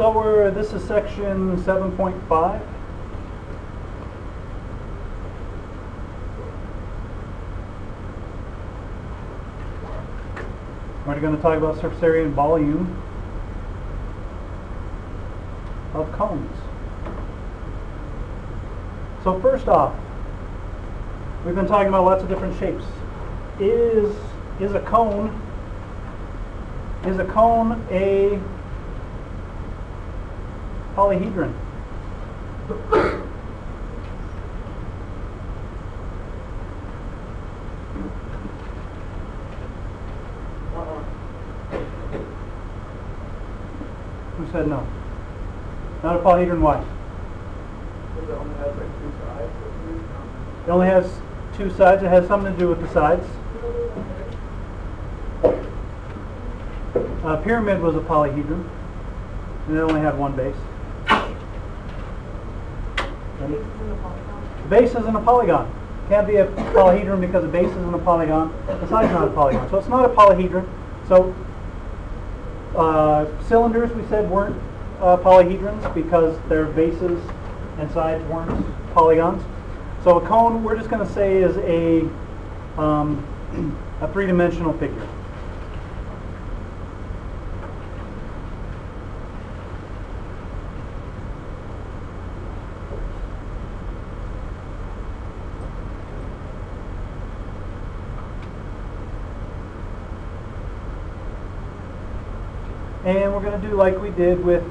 This is section 7.5. We're going to talk about surface area and volume of cones. So first off, we've been talking about lots of different shapes. Is a cone a polyhedron? Who said no? Not a polyhedron, why? Because it only has like two sides. It only has two sides. It has something to do with the sides. A pyramid was a polyhedron, and it only had one base. The base isn't a polygon. Can't be a polyhedron because the base isn't a polygon. The side's not a polygon, so it's not a polyhedron. So cylinders, we said, weren't polyhedrons because their bases and sides weren't polygons. So a cone, we're just going to say, is a three-dimensional figure. And we're going to do like we did with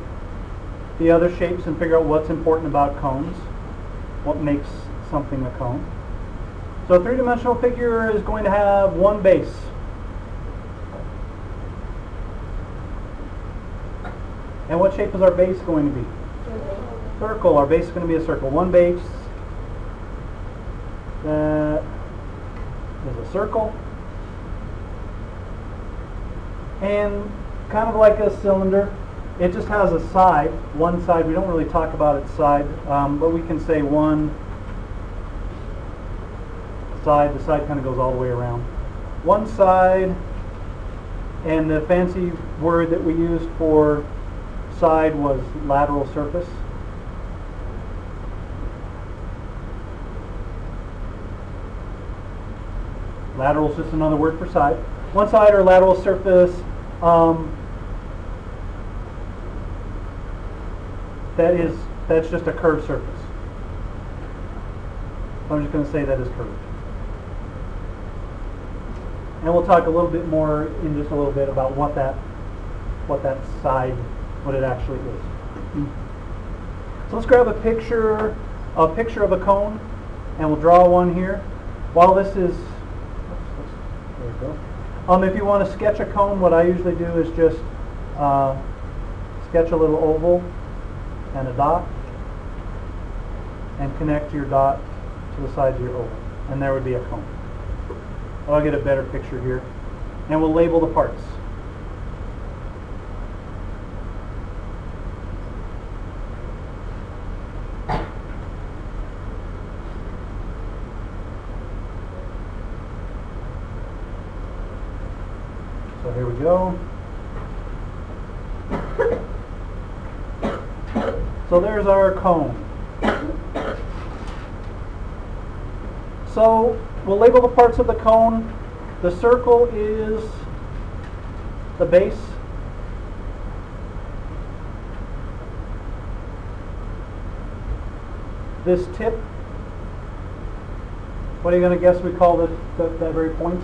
the other shapes and figure out what's important about cones, what makes something a cone. So a three-dimensional figure is going to have one base. And what shape is our base going to be? Circle. Our base is going to be a circle. One base that is a circle. And kind of like a cylinder, it just has a side, one side. We don't really talk about its side, but we can say one side. The side kind of goes all the way around. One side, and the fancy word that we used for side was lateral surface. Lateral is just another word for side. One side or lateral surface. That's just a curved surface. So I'm just going to say that is curved. And we'll talk a little bit more in just a little bit about what that side, what it actually is. So let's grab a picture of a cone, and we'll draw one here. While this is, there we go. If you want to sketch a cone, what I usually do is just sketch a little oval and a dot, and connect your dot to the sides of your oval, and there would be a cone. I'll get a better picture here, and we'll label the parts. So here we go. So there's our cone. So we'll label the parts of the cone. The circle is the base. This tip, what are you going to guess we call that very point?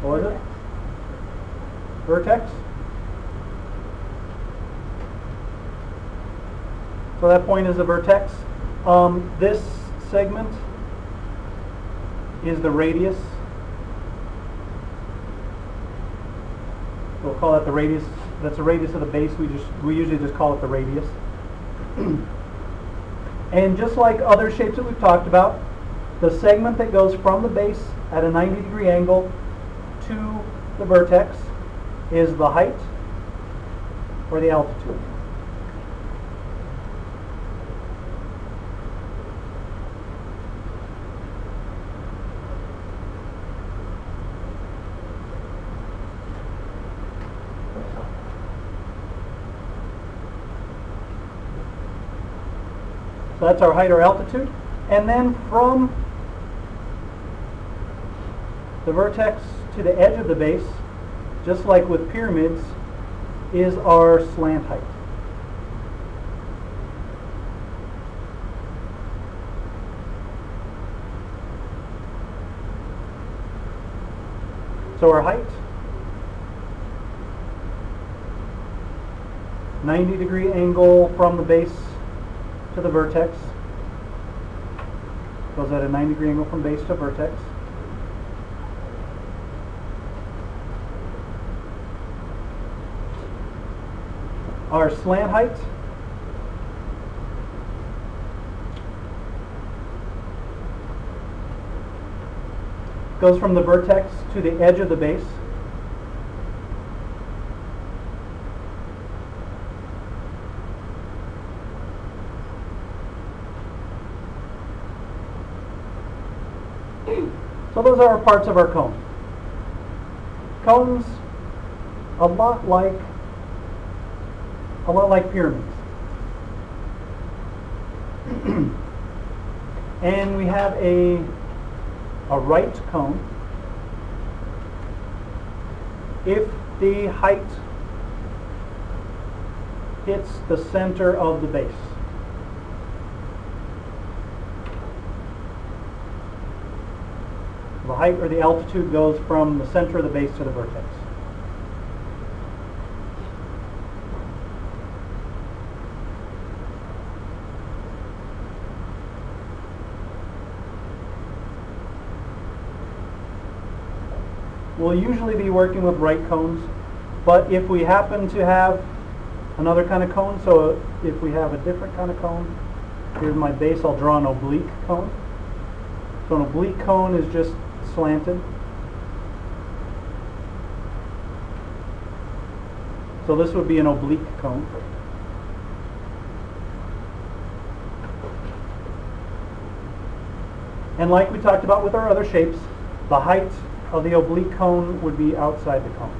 What is it? Vertex? So that point is the vertex. This segment is the radius. We'll call that the radius. That's the radius of the base. We usually just call it the radius. And just like other shapes that we've talked about, the segment that goes from the base at a 90-degree angle to the vertex is the height or the altitude. So that's our height or altitude. And then from the vertex to the edge of the base, just like with pyramids, is our slant height. So our height, 90-degree angle from the base to the vertex. Goes at a 90-degree angle from base to vertex. Our slant height, goes from the vertex to the edge of the base. So those are parts of our cone. Cones, a lot like pyramids. And we have a right cone if the height hits the center of the base. The height or the altitude goes from the center of the base to the vertex. We'll usually be working with right cones, but if we happen to have another kind of cone, so if we have a different kind of cone, here's my base, I'll draw an oblique cone. So an oblique cone is just slanted. So this would be an oblique cone. And like we talked about with our other shapes, the height of the oblique cone would be outside the cone.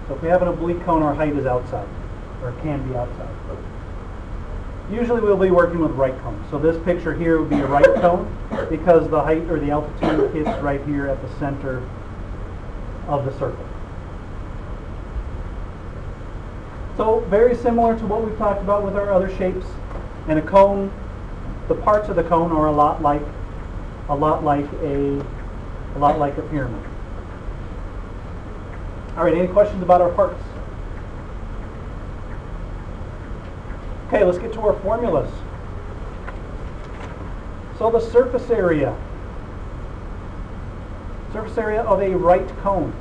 So if we have an oblique cone, our height is outside, or can be outside. Usually we'll be working with right cones. So this picture here would be a right cone because the height or the altitude hits right here at the center of the circle. So very similar to what we've talked about with our other shapes. And a cone, the parts of the cone are a lot like a pyramid. All right, any questions about our parts? Okay, let's get to our formulas. So the surface area of a right cone.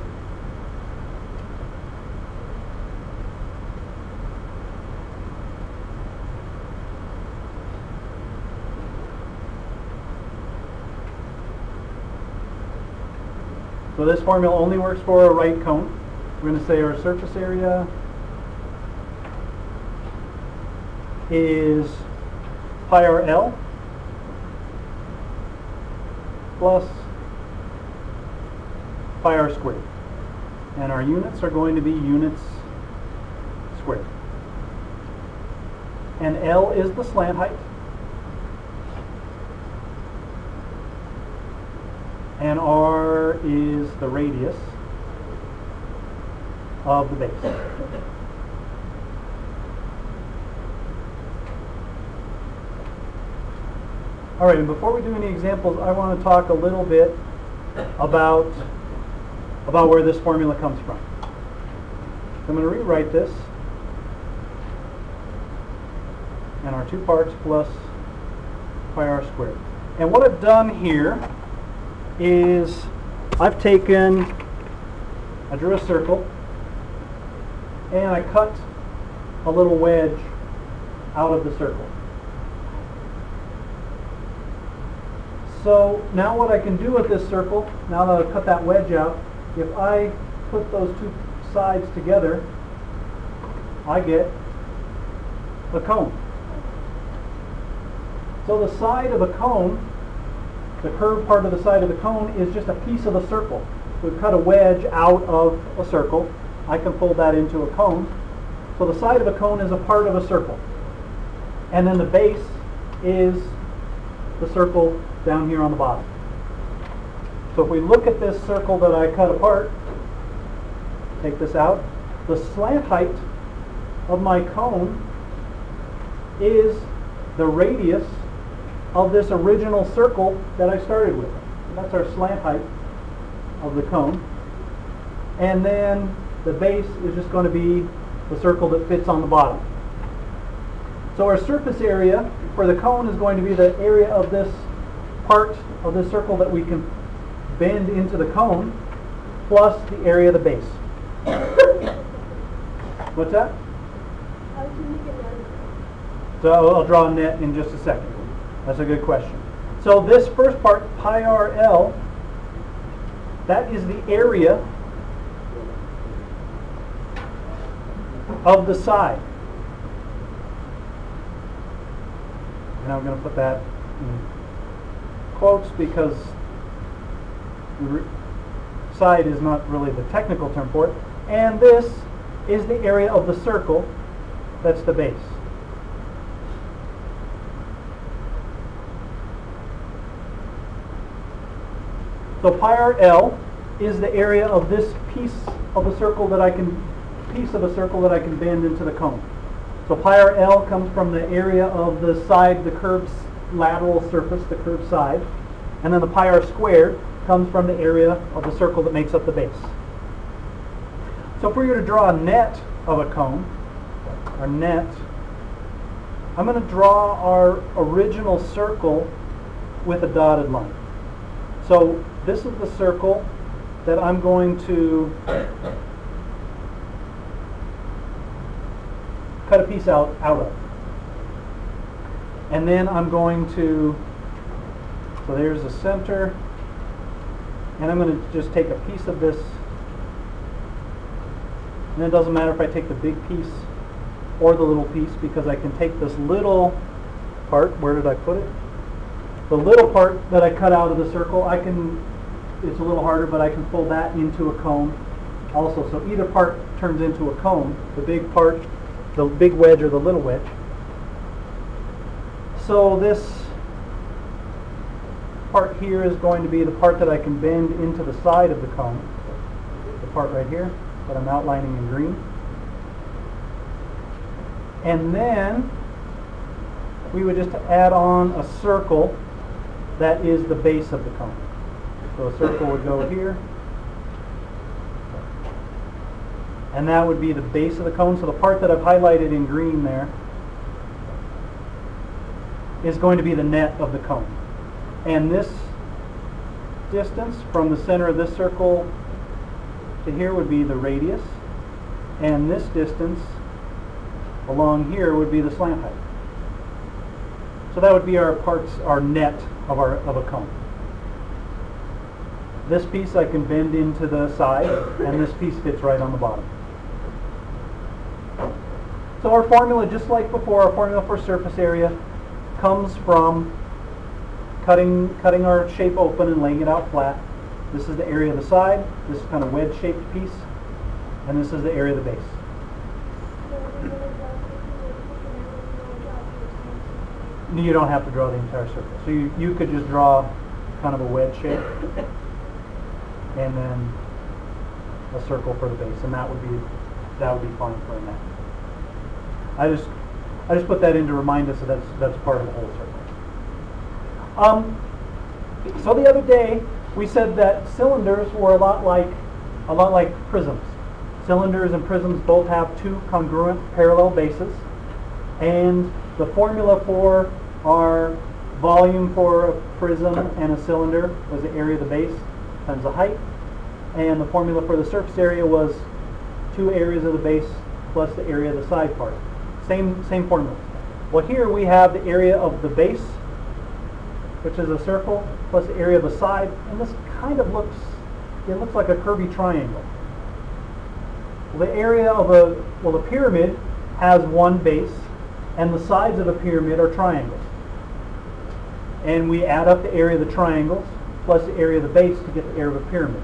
So this formula only works for a right cone. We're going to say our surface area is pi r L plus pi r squared. And our units are going to be units squared. And L is the slant height. And R is the radius of the base. All right, and before we do any examples, I want to talk a little bit about where this formula comes from. I'm going to rewrite this. And our 2 parts plus pi r squared. And what I've done here is I drew a circle and I cut a little wedge out of the circle. So now what I can do with this circle, now that I've cut that wedge out, if I put those 2 sides together, I get a cone. So the side of a cone, the curved part of the side of the cone, is just a piece of a circle. We've cut a wedge out of a circle. I can fold that into a cone. So the side of a cone is a part of a circle. And then the base is the circle down here on the bottom. So if we look at this circle that I cut apart, take this out, the slant height of my cone is the radius of this original circle that I started with. And that's our slant height of the cone. And then the base is just going to be the circle that fits on the bottom. So our surface area for the cone is going to be the area of this part of this circle that we can bend into the cone, plus the area of the base. What's that? How do you make it net? So I'll draw a net in just a second. That's a good question. So this first part, pi r L, that is the area of the side. And I'm going to put that in quotes because side is not really the technical term for it. And this is the area of the circle, that's the base. So pi r L is the area of this piece of a circle that I can bend into the cone. So pi r L comes from the area of the side, the curved lateral surface, the curved side, and then the pi r squared comes from the area of the circle that makes up the base. So if we were to draw a net of a cone, our net, I'm going to draw our original circle with a dotted line. So this is the circle that I'm going to cut a piece out of. And then I'm going to, so there's the center, and I'm going to just take a piece of this, and it doesn't matter if I take the big piece or the little piece, because I can take this little part, where did I put it? The little part that I cut out of the circle, it's a little harder, but I can fold that into a cone also. So either part turns into a cone, the big part, the big wedge or the little wedge. So this part here is going to be the part that I can bend into the side of the cone, the part right here that I'm outlining in green. And then we would just add on a circle that is the base of the cone. So a circle would go here, and that would be the base of the cone. So the part that I've highlighted in green there is going to be the net of the cone. And this distance from the center of this circle to here would be the radius, and this distance along here would be the slant height. So that would be our net of a cone. This piece I can bend into the side, and this piece fits right on the bottom. So our formula, just like before, our formula for surface area comes from cutting our shape open and laying it out flat. This is the area of the side, this is kind of wedge-shaped piece, and this is the area of the base. You don't have to draw the entire circle. So you could just draw kind of a wedge shape and then a circle for the base, and that would be fine for a net. I just put that in to remind us that that's part of the whole circle. So the other day we said that cylinders were a lot like prisms. Cylinders and prisms both have two congruent parallel bases, and the formula for our volume for a prism and a cylinder was the area of the base times the height, and the formula for the surface area was two areas of the base plus the area of the side part. Same formula. Well, here we have the area of the base, which is a circle, plus the area of the side, and this kind of looks like a curvy triangle. Well, the area of the pyramid has one base, and the sides of the pyramid are triangles. and we add up the area of the triangles plus the area of the base to get the area of a pyramid.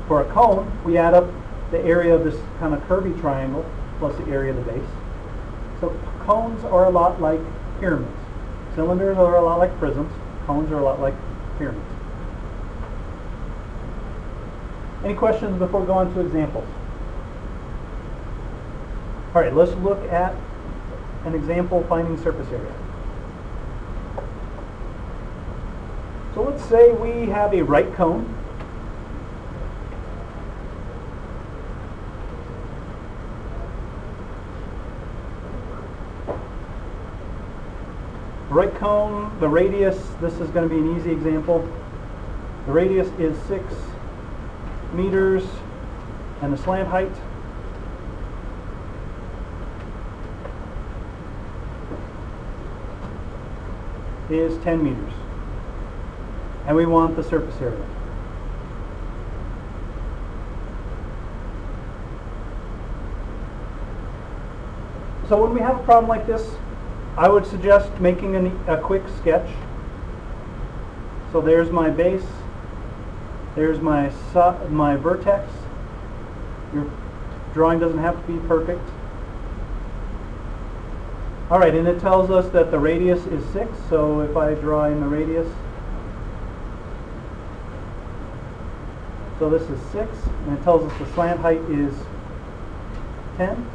For a cone, we add up the area of this kind of curvy triangle plus the area of the base. So cones are a lot like pyramids. Cylinders are a lot like prisms. Cones are a lot like pyramids. Any questions before we go on to examples? All right, let's look at an example finding surface area. So let's say we have a right cone. Right cone, the radius, this is going to be an easy example. The radius is 6 meters and the slant height is 10 meters. And we want the surface area. So when we have a problem like this, I would suggest making a quick sketch. So there's my base, there's my vertex. Your drawing doesn't have to be perfect. All right, and it tells us that the radius is 6, so if I draw in the radius, so this is 6, and it tells us the slant height is 10.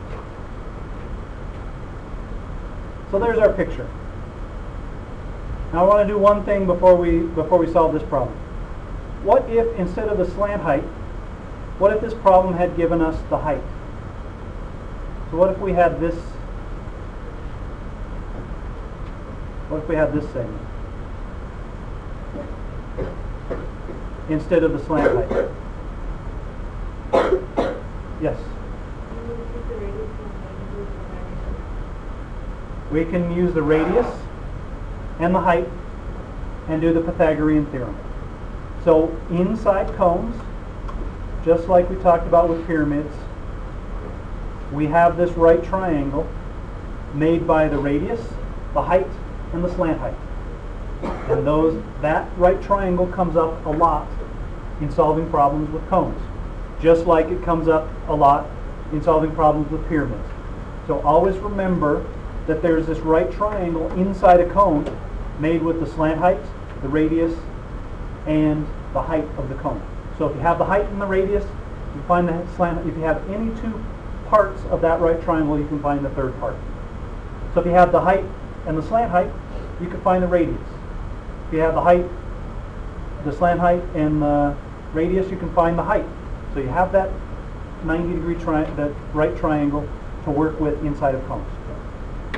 So there's our picture. Now I want to do one thing before we solve this problem. What if instead of the slant height, what if this problem had given us the height? So what if we had this? What if we had this segment instead of the slant height? Yes. We can use the radius and the height and do the Pythagorean theorem. So inside cones, just like we talked about with pyramids, we have this right triangle made by the radius, the height, and the slant height. And that right triangle comes up a lot in solving problems with cones, just like it comes up a lot in solving problems with pyramids. So always remember that there's this right triangle inside a cone made with the slant height, the radius, and the height of the cone. So if you have the height and the radius, you find the slant. If you have any two parts of that right triangle, you can find the third part. So if you have the height and the slant height, you can find the radius. If you have the height, the slant height, and the radius, you can find the height. So you have that 90-degree that right triangle to work with inside of cones.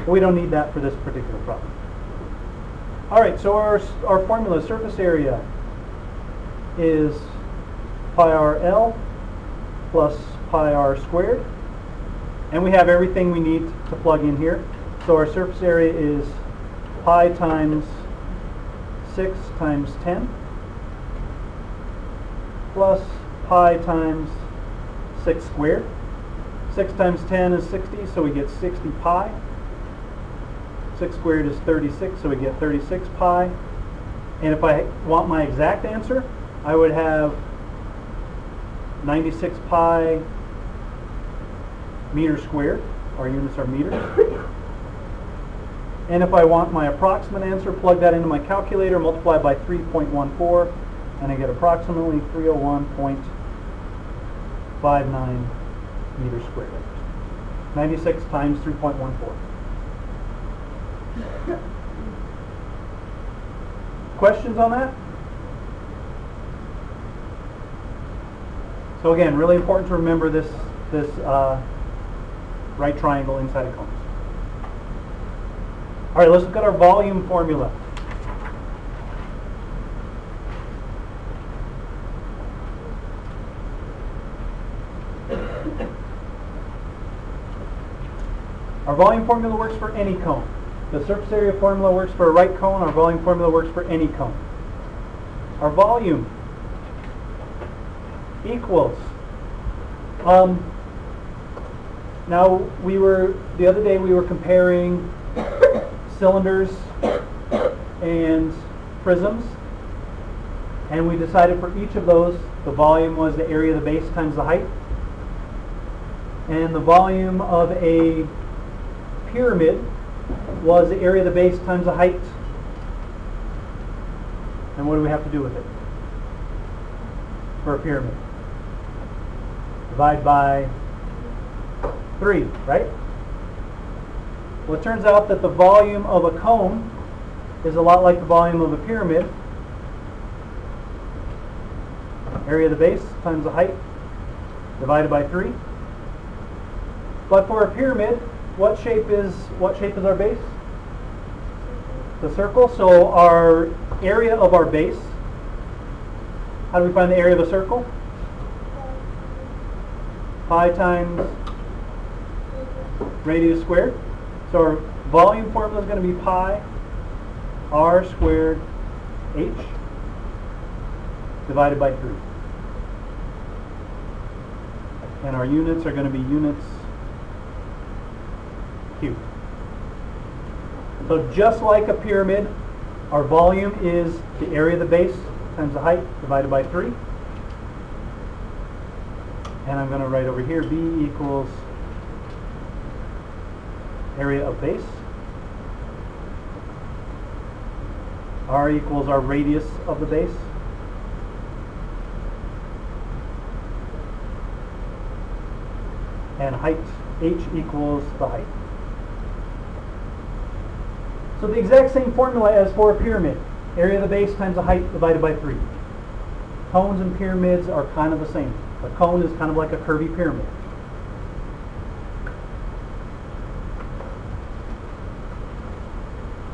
We don't need that for this particular problem. All right, so our formula, surface area, is pi r L plus pi r squared. And we have everything we need to plug in here. So our surface area is pi times 6 times 10 plus pi times 6 squared. 6 times 10 is 60, so we get 60 pi. 6 squared is 36, so we get 36 pi. And if I want my exact answer, I would have 96 pi meters squared. Our units are meters. And if I want my approximate answer, plug that into my calculator, multiply by 3.14, and I get approximately 301.59 meters squared. 96 times 3.14. Questions on that? So again, really important to remember this right triangle inside of cones. All right, let's look at our volume formula. Our volume formula works for any cone. The surface area formula works for a right cone. Our volume formula works for any cone. Our volume equals. Now the other day we were comparing cylinders and prisms. And we decided for each of those, the volume was the area of the base times the height. And the volume of a pyramid was the area of the base times the height. And what do we have to do with it for a pyramid? Divide by 3, right? Well, it turns out that the volume of a cone is a lot like the volume of a pyramid. Area of the base times the height divided by 3. But for a pyramid, what shape is our base? The circle. So our area of our base, how do we find the area of a circle? Pi times radius squared. So our volume formula is going to be pi r squared h divided by 3. And our units are going to be units cubed. So just like a pyramid, our volume is the area of the base times the height divided by 3. And I'm going to write over here B equals area of base. R equals our radius of the base. And height, H equals the height. So the exact same formula as for a pyramid. Area of the base times the height divided by 3. Cones and pyramids are kind of the same. A cone is kind of like a curvy pyramid.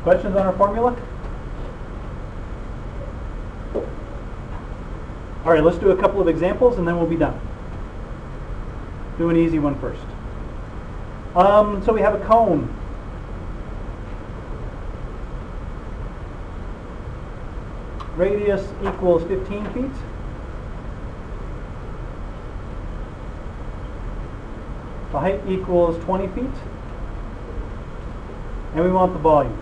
Questions on our formula? All right, let's do a couple of examples and then we'll be done. Do an easy one first. So we have a cone. Radius equals 15 feet. The height equals 20 feet. And we want the volume.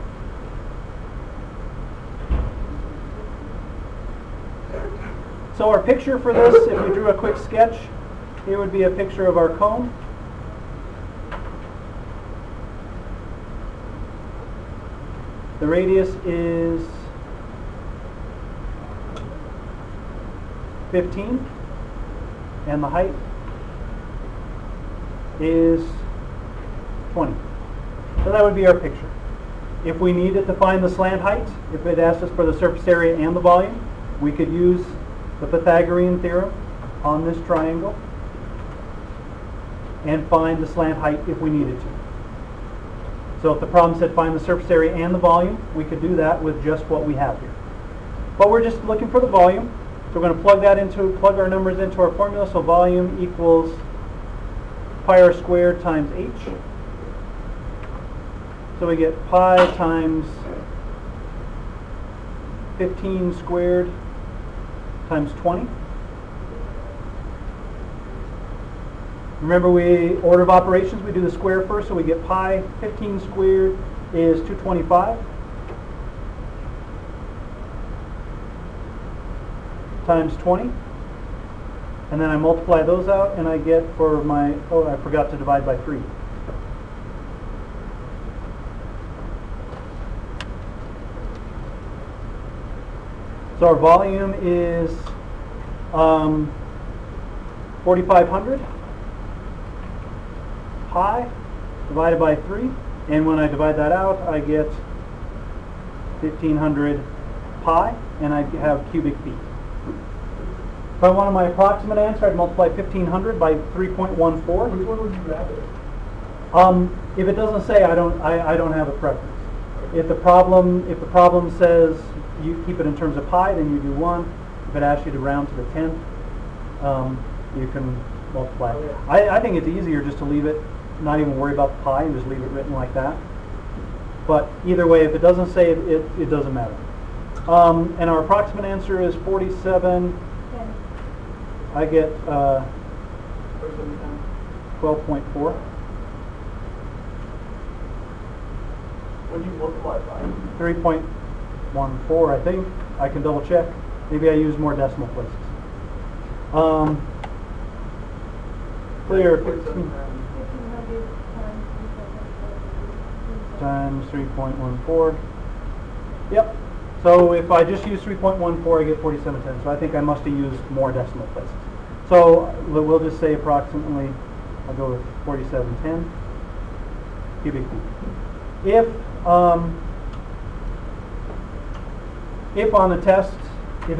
So our picture for this, if we drew a quick sketch, here would be a picture of our cone. The radius is 15 and the height is 20. So that would be our picture. If we needed to find the slant height, if it asked us for the surface area and the volume, we could use the Pythagorean theorem on this triangle and find the slant height if we needed to. So if the problem said find the surface area and the volume, we could do that with just what we have here. But we're just looking for the volume. So we're going to plug our numbers into our formula. So volume equals pi r squared times h. So we get pi times 15 squared times 20. Remember, order of operations, we do the square first, so we get pi 15 squared is 225 times 20. And then I multiply those out and I get for my, oh, I forgot to divide by 3. So our volume is 4,500 pi divided by 3. And when I divide that out, I get 1,500 pi, and I have cubic feet. If I wanted my approximate answer, I'd multiply 1,500 by 3.14. Which one would you rather? If it doesn't say, I don't have a preference. If the problem says you keep it in terms of pi, then you do 1. If it asks you to round to the 10th, you can multiply. Okay. I think it's easier just to leave it, not even worry about the pi, and just leave it written like that. But either way, if it doesn't say it, it doesn't matter. And our approximate answer is 47. I get 12.4. When you multiply by? 3.14. 3.14, I think. I can double check. Maybe I use more decimal places. Clear 15 times 3.14. Yep. So if I just use 3.14, I get 4710. So I think I must have used more decimal places. So we'll just say approximately, I'll go with 4710 cubic feet. If on the test, if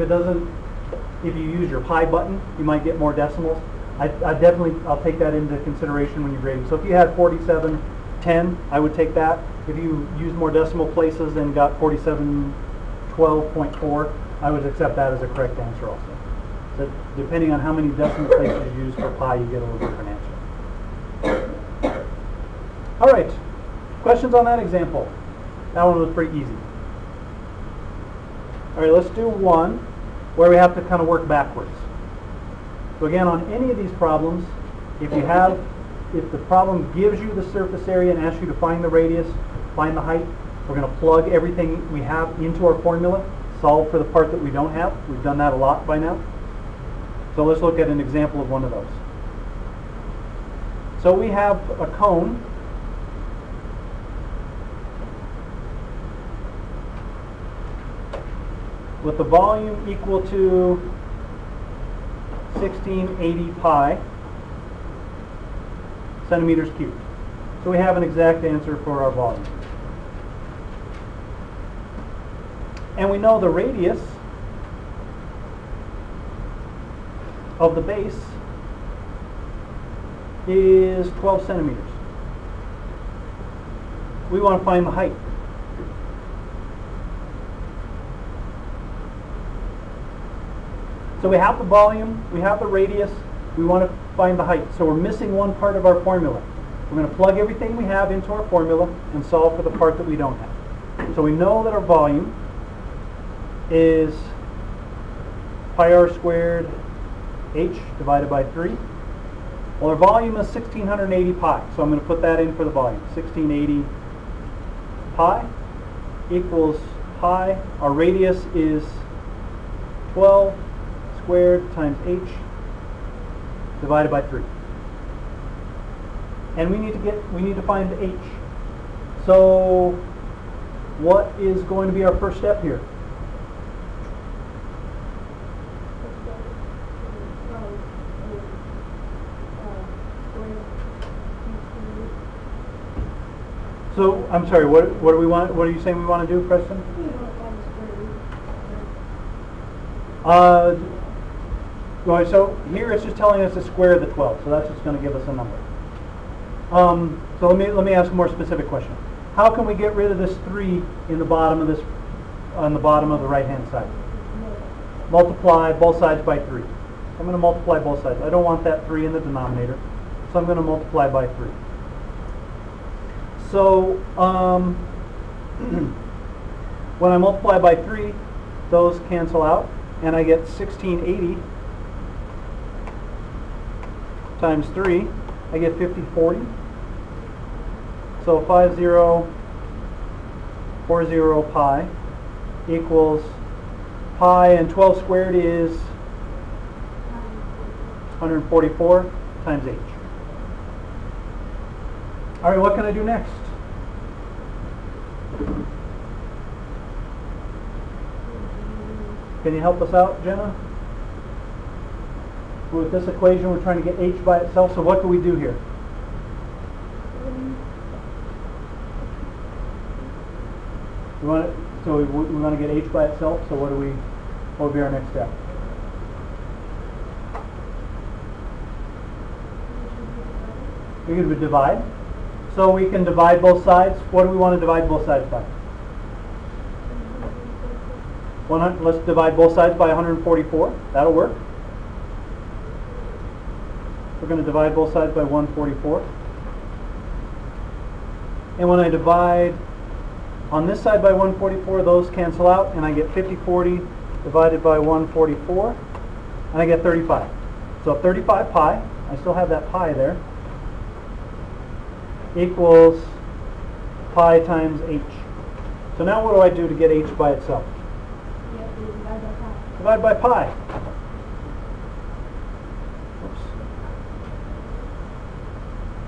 you use your pi button, you might get more decimals. I'll take that into consideration when you're grading. So if you had 4710, I would take that. If you use more decimal places and got 4712.4, I would accept that as a correct answer also. So depending on how many decimal places you use for pi, you get a little different answer. All right, questions on that example? That one was pretty easy. All right, let's do one where we have to kind of work backwards. So again, on any of these problems, if the problem gives you the surface area and asks you to find the radius, find the height, we're going to plug everything we have into our formula, solve for the part that we don't have. We've done that a lot by now. So let's look at an example of one of those. So we have a cone with the volume equal to 1680 pi centimeters cubed. So we have an exact answer for our volume. And we know the radius of the base is 12 centimeters. We want to find the height. So we have the volume, we have the radius, we want to find the height. So we're missing one part of our formula. We're going to plug everything we have into our formula and solve for the part that we don't have. So we know that our volume is pi r squared h divided by 3. Well, our volume is 1680 pi, so I'm going to put that in for the volume. 1680 pi equals pi. Our radius is 12 squared times h divided by 3. And we need to find h. So what is going to be our first step here? So I'm sorry, what do we want? What are you saying we want to do, Preston? So here it's just telling us to square the 12, so that's just going to give us a number. So let me ask a more specific question. How can we get rid of this 3 in the bottom of this, on the bottom of the right-hand side? Multiply both sides by 3. I'm going to multiply both sides. I don't want that 3 in the denominator, so I'm going to multiply by 3. So when I multiply by 3, those cancel out, and I get 1680 times 3. I get 5040. So 5040 pi equals pi, and 12 squared is 144 times h. All right, what can I do next? Can you help us out, Jenna? With this equation, we're trying to get h by itself, so what do we do here? We want to get h by itself, so what would be our next step? We could divide. So we can divide both sides. What do we want to divide both sides by? Let's divide both sides by 144. That'll work. We're going to divide both sides by 144. And when I divide on this side by 144, those cancel out, and I get 5040 divided by 144, and I get 35. So 35 pi, I still have that pi there, equals pi times h. So now what do I do to get h by itself? You have to divide by pi. Divide by pi. Oops.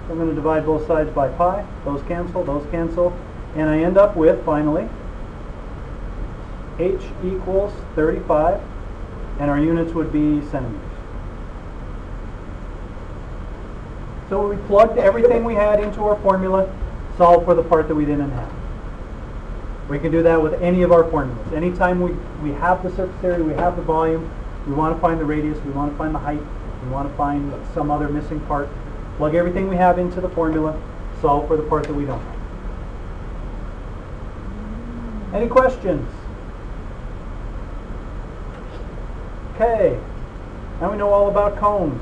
So I'm going to divide both sides by pi. Those cancel, and I end up with, finally, h equals 35, and our units would be centimeters. So we plugged everything we had into our formula, solved for the part that we didn't have. We can do that with any of our formulas. Anytime we have the surface area, we have the volume, we want to find the radius, we want to find the height, we want to find some other missing part, plug everything we have into the formula, solve for the part that we don't have. Any questions? Okay, now we know all about cones.